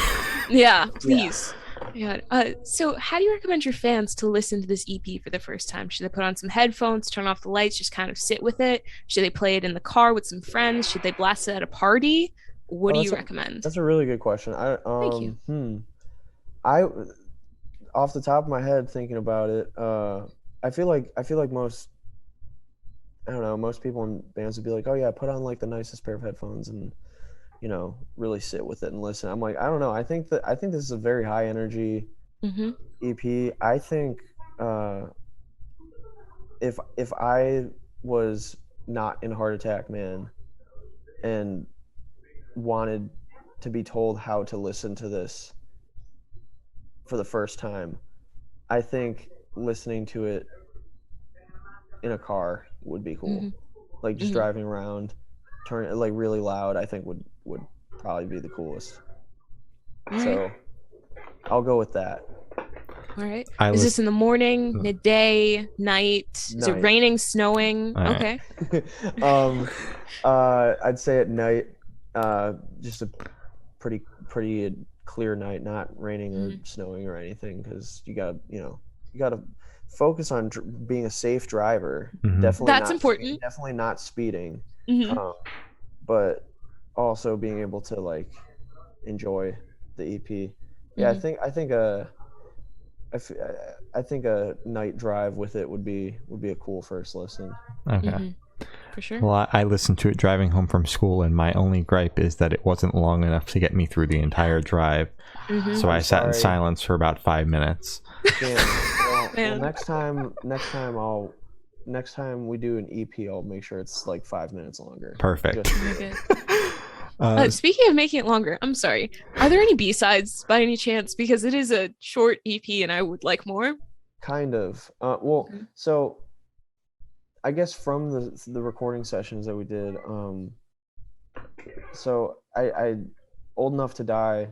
Yeah, please. Yeah. So how do you recommend your fans to listen to this EP for the first time? Should they put on some headphones, turn off the lights, just kind of sit with it? Should they play it in the car with some friends? Should they blast it at a party? What do you recommend? That's a really good question. Thank you. I, off the top of my head, thinking about it, I feel like most, I don't know, most people in bands would be like, oh yeah, put on like the nicest pair of headphones and, you know, really sit with it and listen. I'm like, I don't know. I think this is a very high energy EP. I think if I was not in Heart Attack Man and wanted to be told how to listen to this for the first time, I think listening to it in a car would be cool. Like just driving around, turn it like really loud, I think would probably be the coolest. So I'll go with that. All right. Is this in the morning, midday, night? Is it raining, snowing? Okay. I'd say at night, just a pretty clear night, not raining or snowing or anything, because you gotta focus on being a safe driver. Definitely that's important. Definitely not speeding, but also being able to like enjoy the EP. Yeah, I think a night drive with it would be a cool first listen. Okay. For sure. Well, I listened to it driving home from school, and my only gripe is that it wasn't long enough to get me through the entire drive. So I sat in silence for about 5 minutes. Well, next time we do an EP, I'll make sure it's like 5 minutes longer. Perfect. Speaking of making it longer, I'm sorry. Are there any B-sides by any chance? Because it is a short EP, and I would like more. Kind of. So I guess from the recording sessions that we did, so I Old Enough to Die,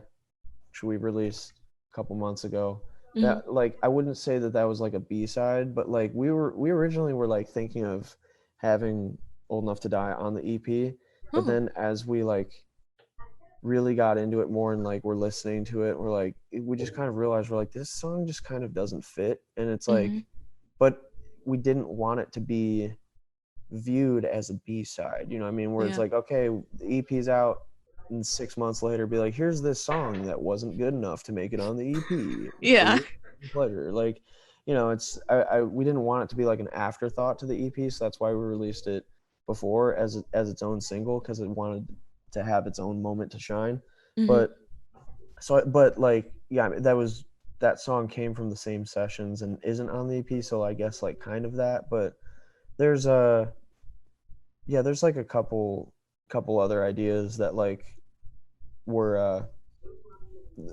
which we released a couple months ago. That, like, I wouldn't say that was like a B-side, but like we originally were like thinking of having Old Enough to Die on the EP, but then as we like really got into it more and like we're listening to it, we're like, we just kind of realized we're like, this song just kind of doesn't fit. And it's like, but we didn't want it to be viewed as a B-side, you know what I mean? Where it's like, okay, the EP's out, and 6 months later be like, here's this song that wasn't good enough to make it on the EP. Yeah. Pleasure. Like, you know, it's we didn't want it to be like an afterthought to the EP, so that's why we released it before as its own single, because it wanted to have its own moment to shine. But like, yeah, that song came from the same sessions and isn't on the EP, so I guess like kind of that. But there's like a couple other ideas that like were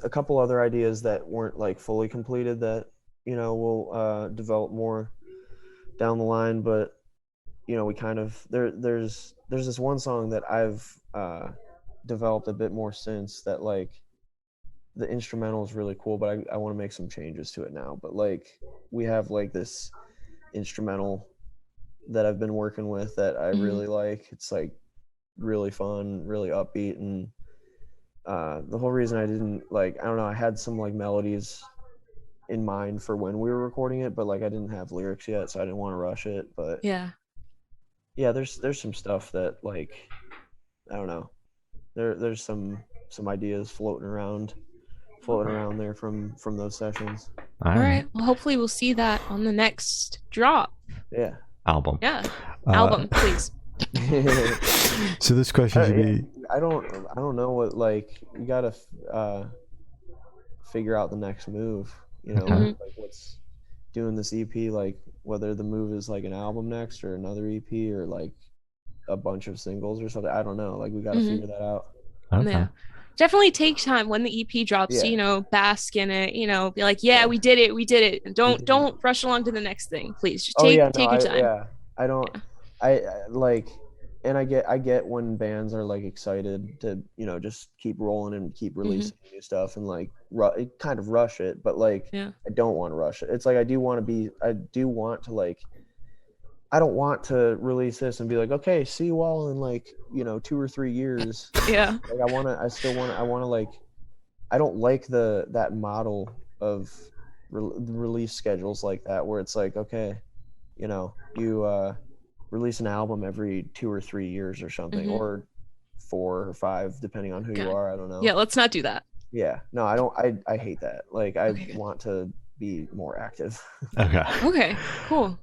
a couple other ideas that weren't like fully completed that, you know, we'll develop more down the line. But, you know, we kind of there's this one song that I've developed a bit more since that, like, the instrumental is really cool, but I want to make some changes to it now. But like, we have like this instrumental that I've been working with that I really like. It's like really fun, really upbeat, and the whole reason I didn't, like, I don't know, I had some like melodies in mind for when we were recording it, but like I didn't have lyrics yet, so I didn't want to rush it. But yeah, there's some stuff that, like, I don't know, there's some ideas floating around there from those sessions. All right. Well, hopefully we'll see that on the next drop. Yeah. Album. Yeah. Album, please. So this question should be, I don't know what, like, you gotta figure out the next move, you know, like what's doing this EP, like whether the move is like an album next or another EP or like a bunch of singles or something. I don't know, like we gotta figure that out. Okay. Yeah. Definitely take time when the EP drops to, you know, bask in it, you know, be like, we did it. And don't rush along to the next thing, please. Just take your time. I like, and I get when bands are like excited to, you know, just keep rolling and keep releasing new stuff and like kind of rush it, but like, I don't want to rush it. It's like I don't want to release this and be like, okay, see you all in like, you know, 2 or 3 years. Yeah. Like I want to like, I don't like that model of release schedules like that, where it's like, okay, you know, you release an album every 2 or 3 years or something, or 4 or 5, depending on who you are. I don't know. Yeah. Let's not do that. Yeah. No, I don't. I hate that. Like, I want to be more active. Okay, cool.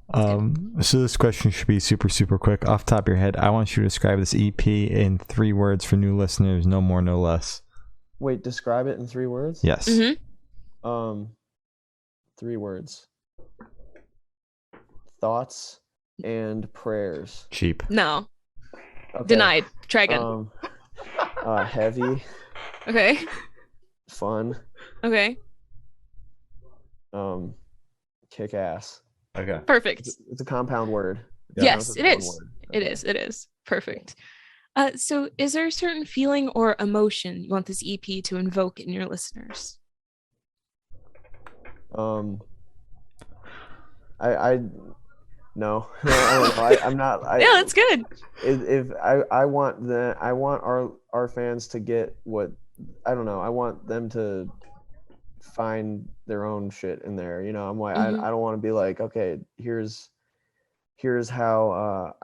So this question should be super, super quick. Off the top of your head, I want you to describe this EP in 3 words for new listeners, no more, no less. Wait, describe it in 3 words? Yes. 3 words. Thoughtz and Prayerz. Cheap. No. Okay. Denied. Try again. Heavy. Okay. Fun. Okay. Kick ass. Okay. Perfect. It's a compound word. Yes, it is. Okay. It is. Perfect. So is there a certain feeling or emotion you want this EP to invoke in your listeners? I no. I'm not. Yeah, that's good. If I want our fans to get what, I don't know. I want them to find their own shit in there, you know. I'm like, I don't want to be like, okay, here's how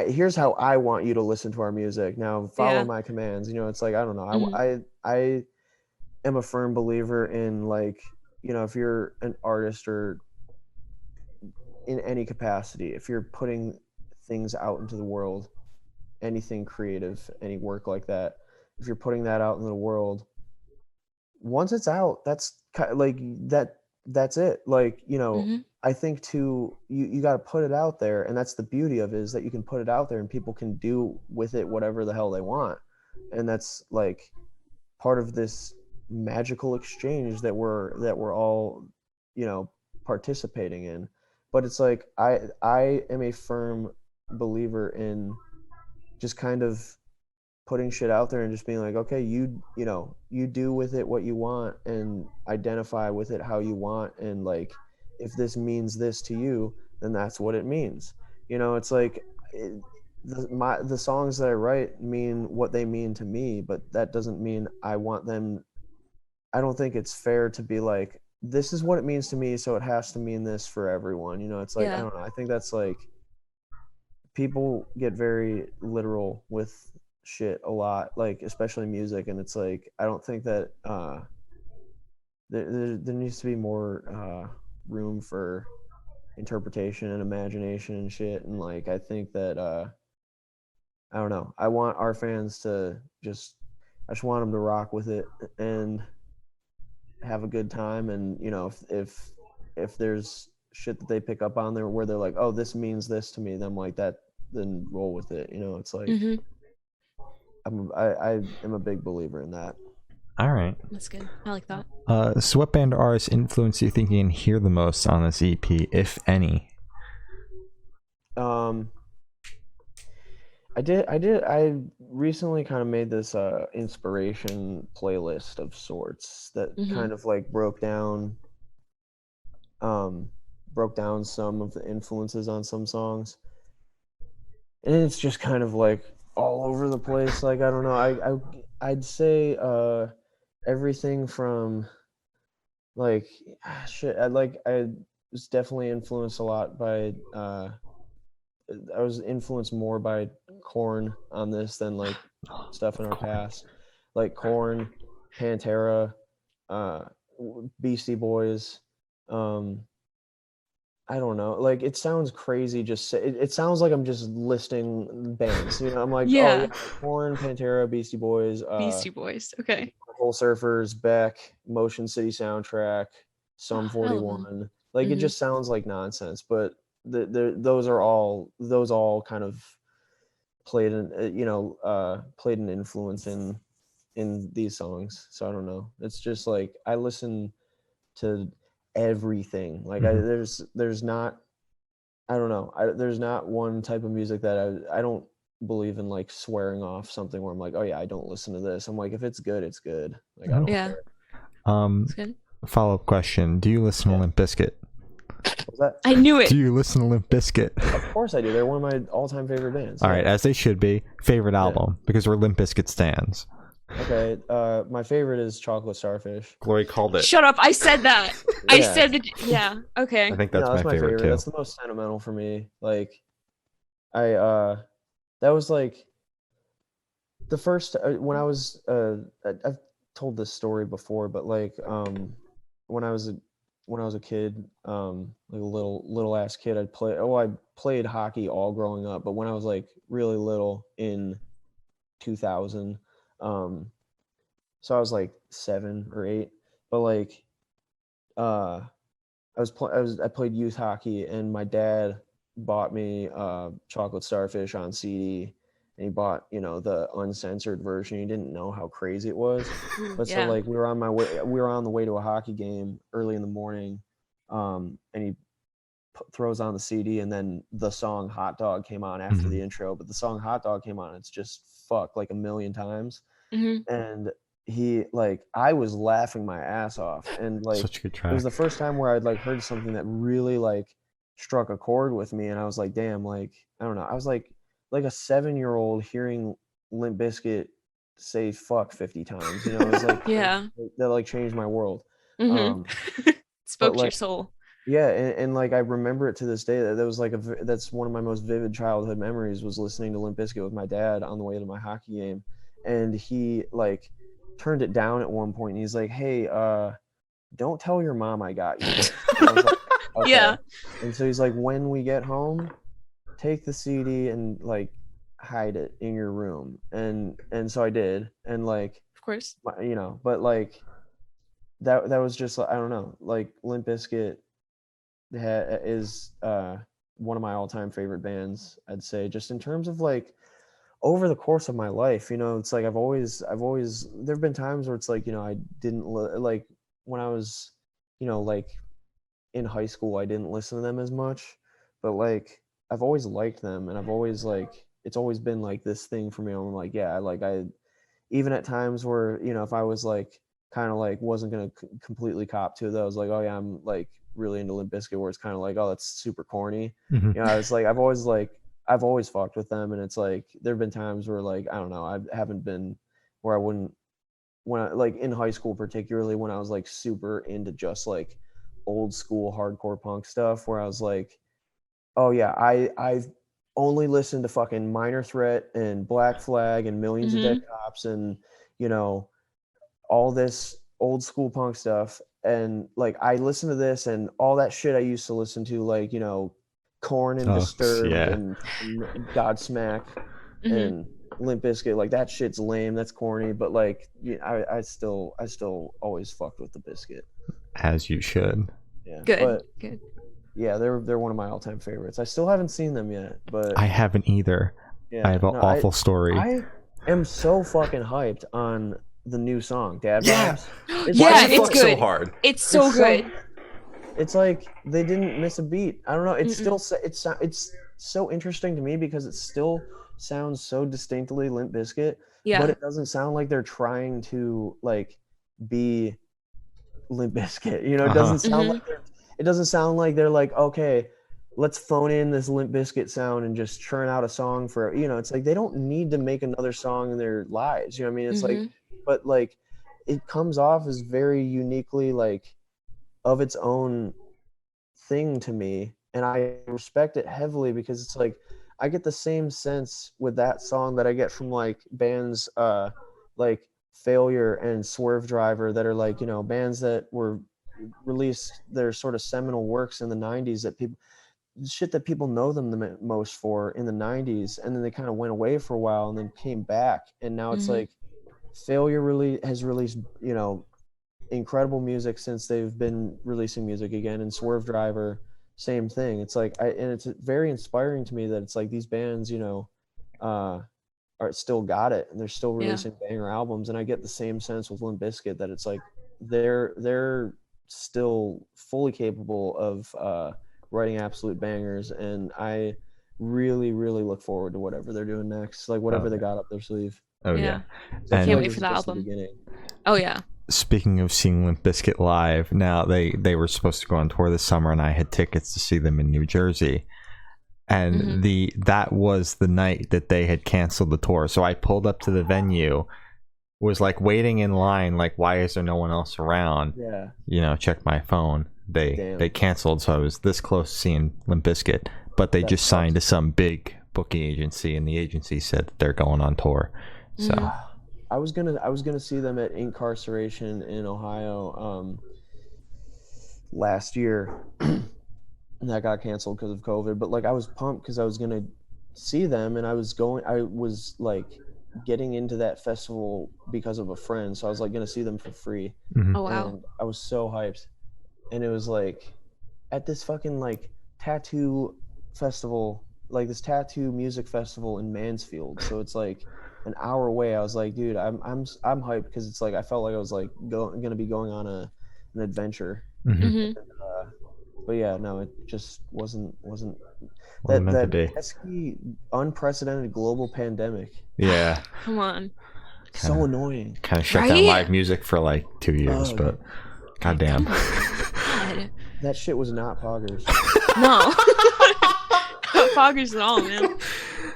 here's how I want you to listen to our music, now follow my commands, you know. It's like, I don't know. I am a firm believer in, like, you know, if you're an artist or in any capacity, if you're putting things out into the world, anything creative, any work like that, if you're putting that out into the world, once it's out, that's like that's it. Like, you know, I think too, you got to put it out there, and that's the beauty of it, is that you can put it out there and people can do with it whatever the hell they want. And that's like part of this magical exchange that we're all, you know, participating in. But it's like, I am a firm believer in just kind of putting shit out there and just being like, okay, you know, you do with it what you want and identify with it how you want. And like, if this means this to you, then that's what it means. You know, it's like, the songs that I write mean what they mean to me, but that doesn't mean I want them. I don't think it's fair to be like, this is what it means to me, so it has to mean this for everyone. You know, it's like, I don't know. I think that's like, people get very literal with shit a lot, like especially music, and it's like, I don't think that there needs to be more room for interpretation and imagination and shit. And like, I think that I don't know. I want our fans to I just want them to rock with it and have a good time. And you know, if there's shit that they pick up on there where they're like, oh, this means this to me, then like that, then roll with it. You know, it's like, I am a big believer in that. All right, that's good. I like that. So what band or artist influence do you think you can hear the most on this EP, if any? I recently kind of made this inspiration playlist of sorts that kind of like broke down some of the influences on some songs, and it's just kind of like all over the place. Like, I don't know, I'd say everything from like shit. I was definitely influenced a lot by I was influenced more by Korn on this than like stuff in our past, like Korn, Pantera, Beastie Boys. I don't know. Like, it sounds crazy. It sounds like I'm just listing bands. You know, I'm like, oh yeah, Korn, Pantera, Beastie Boys. Beastie Boys. Okay. Whole Surfers, Beck, Motion City Soundtrack, Sum 41. Like, it just sounds like nonsense, but those all kind of played an influence in these songs. So I don't know. It's just like, I listen to everything. Like, there's not, I don't know. There's not one type of music that I don't believe in like swearing off something where I'm like, oh yeah, I don't listen to this. I'm like, if it's good, it's good. Like, I don't care. It's good. Follow-up question: do you listen to Limp Bizkit? What's that? I knew it. Do you listen to Limp Bizkit? Of course I do. They're one of my all-time favorite bands. All right, as they should be. Favorite album, because we're Limp Bizkit stans. Okay, my favorite is Chocolate Starfish. Glory called it. Shut up! I said that. I said that. Yeah. Okay. I think that's my favorite too. That's the most sentimental for me. Like, that was like the first when I was I've told this story before, but like when I was a kid, like a little ass kid, I played hockey all growing up, but when I was like really little in 2000, so I was like 7 or 8, but like I played youth hockey, and my dad bought me Chocolate Starfish on CD, and he bought, the uncensored version. He didn't know how crazy it was, but so like we were on the way to a hockey game early in the morning, and he throws on the CD, and then the song Hot Dog came on after the intro, but the song Hot Dog came on, it's just fuck like a million times, and I was laughing my ass off, and like such a good track. It was the first time where I'd like heard something that really like struck a chord with me, and I was like, damn, like, I don't know, I was like a 7-year-old hearing Limp Bizkit say fuck 50 times, it was like that like changed my world. Spoke to your soul. Yeah, and like I remember it to this day. That was like that's one of my most vivid childhood memories, was listening to Limp Bizkit with my dad on the way to my hockey game, and he like turned it down at one point, and he's like, hey, don't tell your mom I got you. And I was like, okay. Yeah. And so he's like, when we get home, take the CD and like hide it in your room, and so I did, and like, of course, but like that was just, I don't know, like Limp Bizkit is one of my all-time favorite bands, I'd say, just in terms of like over the course of my life. It's like I've always there have been times where it's like, I didn't like when I was like in high school, I didn't listen to them as much, but like I've always liked them, and I've always like, it's always been like this thing for me. I'm like, yeah, I even at times where if I was like kind of like wasn't gonna completely cop to it, I was like, oh yeah, I'm like really into Limp Bizkit, where it's kind of like, oh, that's super corny. I was like, I've always like I've always fucked with them, and it's like there've been times where like I don't know, I haven't been where I wouldn't when I like in high school, particularly when I was like super into just like old school hardcore punk stuff, where I was like, oh yeah, I've only listened to fucking Minor Threat and Black Flag and Millions of Dead Cops and you know all this old school punk stuff, and like I listen to this and all that shit I used to listen to, like you know Korn and Disturbed and Godsmack and Limp Bizkit, like that shit's lame, that's corny, but like I still always fucked with the Bizkit, as you should. Yeah, good. Yeah, they're one of my all-time favorites. I still haven't seen them yet, but I haven't either. Yeah, I have an awful story. I am so fucking hyped on the new song, Dad Vibes. It's good. So hard. It's so good. It's like they didn't miss a beat. I don't know. It's still it's so interesting to me because it still sounds so distinctly Limp Bizkit, but it doesn't sound like they're trying to like be Limp Bizkit. You know, it doesn't sound like it doesn't sound like they're like, okay, let's phone in this Limp Bizkit sound and just churn out a song for, you know, it's like they don't need to make another song in their lives. You know what I mean? It's like, but like it comes off as very uniquely like of its own thing to me. And I respect it heavily because it's like, I get the same sense with that song that I get from like bands like Failure and Swerve Driver that are like, you know, bands that were released their sort of seminal works in the 90s that people know them the most for in the 90s, and then they kind of went away for a while and then came back, and now it's like Failure has released, you know, incredible music since they've been releasing music again, and Swerve Driver, same thing. It's like and it's very inspiring to me that it's like these bands, you know, are still got it and they're still releasing banger albums, and I get the same sense with Limp Bizkit that it's like they're still fully capable of writing absolute bangers, and I really look forward to whatever they're doing next, like whatever they got up their sleeve. Oh yeah. I can't wait for the album. Oh yeah. Speaking of seeing Limp Bizkit live, now they were supposed to go on tour this summer, and I had tickets to see them in New Jersey, and that was the night that they had canceled the tour. So I pulled up to the venue, was like waiting in line, like why is there no one else around? Yeah, you know, check my phone. They canceled, so I was this close to seeing Limp Bizkit, but they just signed to some big booking agency, and the agency said that they're going on tour. So I was gonna see them at Incarceration in Ohio last year, and that got canceled because of COVID. But like I was pumped because I was gonna see them, and I was like getting into that festival because of a friend, so I was like gonna see them for free. Oh wow! And I was so hyped, and it was like at this fucking like tattoo festival, like this tattoo music festival in Mansfield. So it's like an hour away. I was like, dude, I'm hyped because it's like I felt like I was like gonna be going on an adventure. And, but yeah, no, it just wasn't that pesky, unprecedented global pandemic. Yeah. Come on. So annoying. Kind of shut down live music for like 2 years, but goddamn. That shit was not poggers. No. Not poggers at all, man.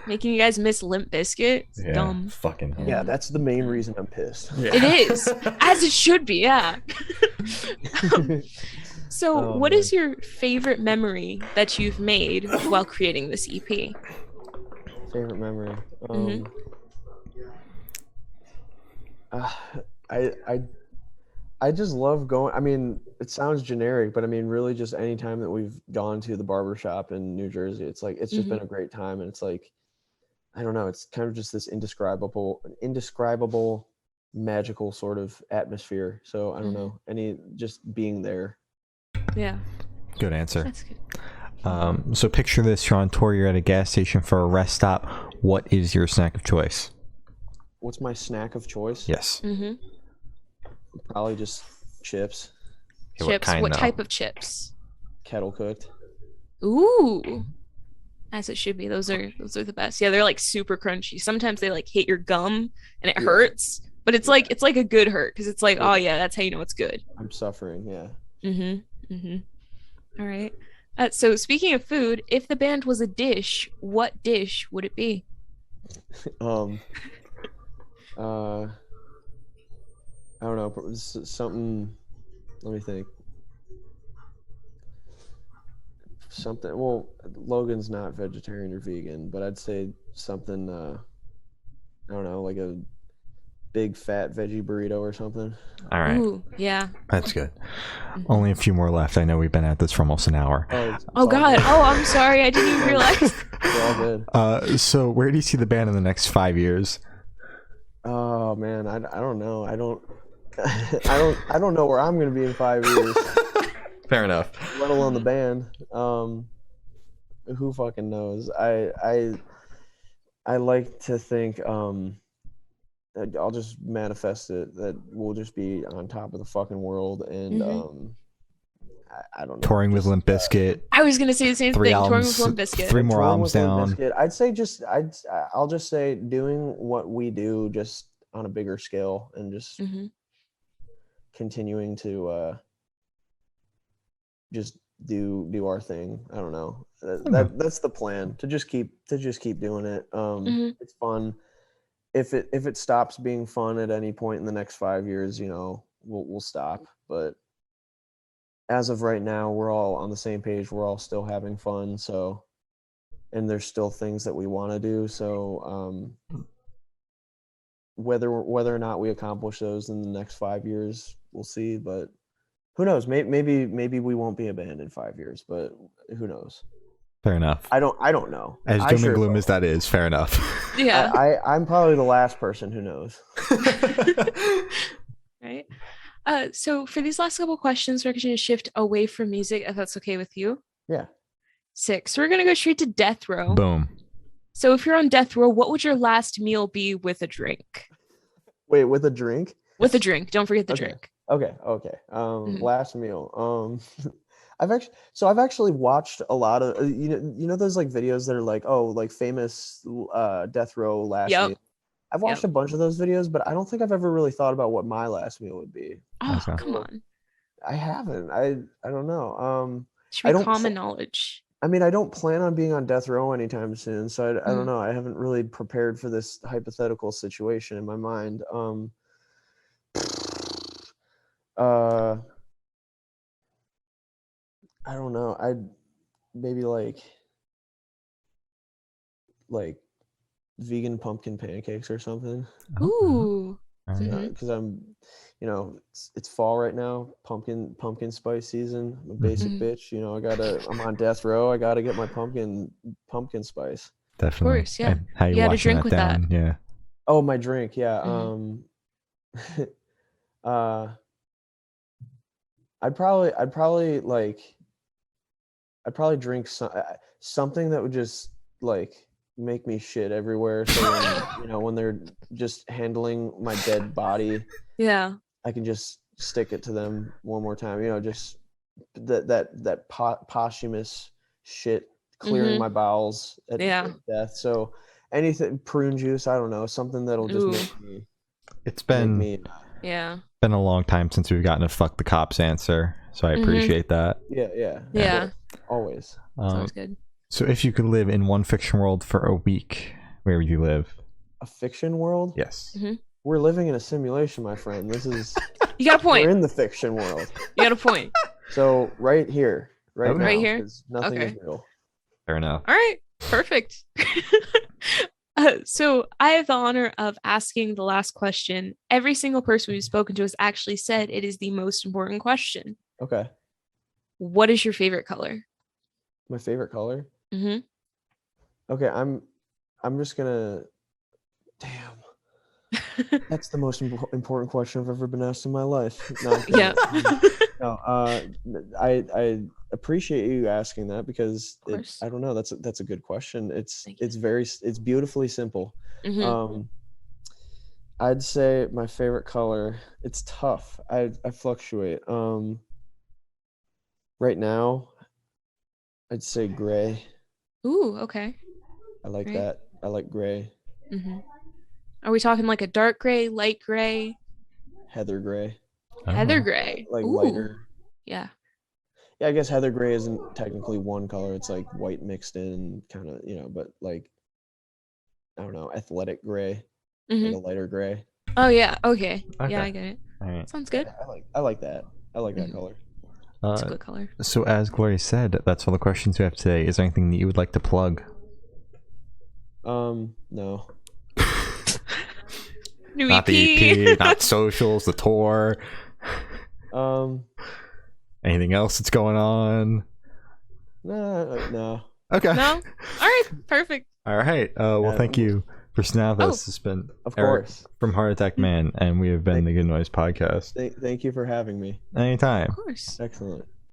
Making you guys miss Limp Bizkit? It's dumb. Fucking hell. Yeah, that's the main reason I'm pissed. Yeah. It is. As it should be, yeah. So what is your favorite memory that you've made while creating this EP? Favorite memory? I just love going. I mean, it sounds generic, but I mean, really just any time that we've gone to the barbershop in New Jersey, it's like, it's just been a great time. And it's like, I don't know, it's kind of just this indescribable, magical sort of atmosphere. So I don't know, just being there. Yeah. Good answer. That's good. So picture this, you're on tour, you're at a gas station for a rest stop. What is your snack of choice? What's my snack of choice? Yes. Probably just chips. Okay, chips. What type of chips? Kettle cooked. Ooh. As it should be. Those are the best. Yeah, they're like super crunchy. Sometimes they like hit your gum and it hurts, but it's like a good hurt because it's like, oh yeah, that's how you know it's good. I'm suffering. Yeah. All right. So speaking of food, if the band was a dish, what dish would it be? Um, I don't know, something. Let me think. Something. Well, Logan's not vegetarian or vegan, but I'd say something. I don't know, like a big fat veggie burrito or something. All right. Ooh, yeah. That's good. Only a few more left. I know we've been at this for almost an hour. Oh God. Oh, I'm sorry. I didn't even realize. It's all good. So where do you see the band in the next 5 years? Oh man, I don't know. I don't I don't know where I'm gonna be in 5 years. Fair enough. Let alone the band. Who fucking knows? I like to think I'll just manifest it that we'll just be on top of the fucking world and I don't know. Touring with Limp Bizkit. I was gonna say the same thing. Touring with Limp Bizkit. 3 more albums down. I'd say I'll just say doing what we do just on a bigger scale and just continuing to just do our thing. I don't know. That's the plan. To just keep doing it. It's fun. If it stops being fun at any point in the next 5 years, you know, we'll stop. But as of right now, we're all on the same page. We're all still having fun. So, and there's still things that we want to do. So, whether or not we accomplish those in the next 5 years, we'll see. But who knows? Maybe we won't be a band in 5 years. But who knows? Fair enough. I don't know. As doom and gloom as that is, fair enough. Yeah. I'm probably the last person who knows. Right. So for these last couple questions, we're going to shift away from music, if that's okay with you. Yeah. Sick. So we're going to go straight to death row. Boom. So if you're on death row, what would your last meal be with a drink? Wait, with a drink? With a drink. Don't forget the drink. Okay. Last meal. I've actually watched a lot of you know those like videos that are like, oh, like famous death row last meal. I've watched a bunch of those videos, but I don't think I've ever really thought about what my last meal would be. Oh, come on. I haven't. I don't know. Should be common knowledge. I mean, I don't plan on being on death row anytime soon, so I don't know. I haven't really prepared for this hypothetical situation in my mind. I don't know. I'd maybe like vegan pumpkin pancakes or something. Ooh. Because I'm, you know, it's fall right now. Pumpkin spice season. I'm a basic bitch. You know, I'm on death row. I gotta get my pumpkin spice. Definitely. Of course, yeah. And how you had a drink with down? that. Yeah. Oh, my drink. Yeah. I'd probably drink something that would just like make me shit everywhere. So when they're just handling my dead body, I can just stick it to them one more time. You know, just that posthumous shit clearing my bowels at death. So anything, prune juice, I don't know, something that'll just make me. It's been been a long time since we've gotten a fuck the cops answer, so I appreciate that. Yeah. Always. Sounds good. So if you could live in one fiction world for a week, where would you live? A fiction world? Yes. We're living in a simulation, my friend. This is you got a point. We're in the fiction world. You got a point. So right here, now, right here, nothing is real. Fair enough. All right, perfect. So I have the honor of asking the last question. Every single person we've spoken to has actually said it is the most important question. Okay. What is your favorite color? My favorite color? Okay, I'm just gonna. Damn. That's the most important question I've ever been asked in my life. No, no, I appreciate you asking that because I don't know. That's a good question. It's beautifully simple. I'd say my favorite color. It's tough. I fluctuate. Right now, I'd say gray. Ooh, okay. I like that. I like gray. Are we talking like a dark gray, light gray? Heather gray. Heather gray. Like lighter. Yeah. Yeah, I guess heather gray isn't technically one color. It's like white mixed in, kind of, but like, I don't know, athletic gray, like a lighter gray. Oh yeah. Okay. Okay. Yeah, I get it. All right. Sounds good. Yeah, I like that. I like that color. It's a good color. So as Gloria said, that's all the questions we have today. Is there anything that you would like to plug? No. New Not the EP, not socials, the tour. Anything else that's going on? No. Okay. No? All right. Perfect. All right. Well, thank you for now. This has been Of Eric course. from Heart Attack Man, and we have been the Good Noise Podcast. Thank you for having me. Anytime. Of course. Excellent.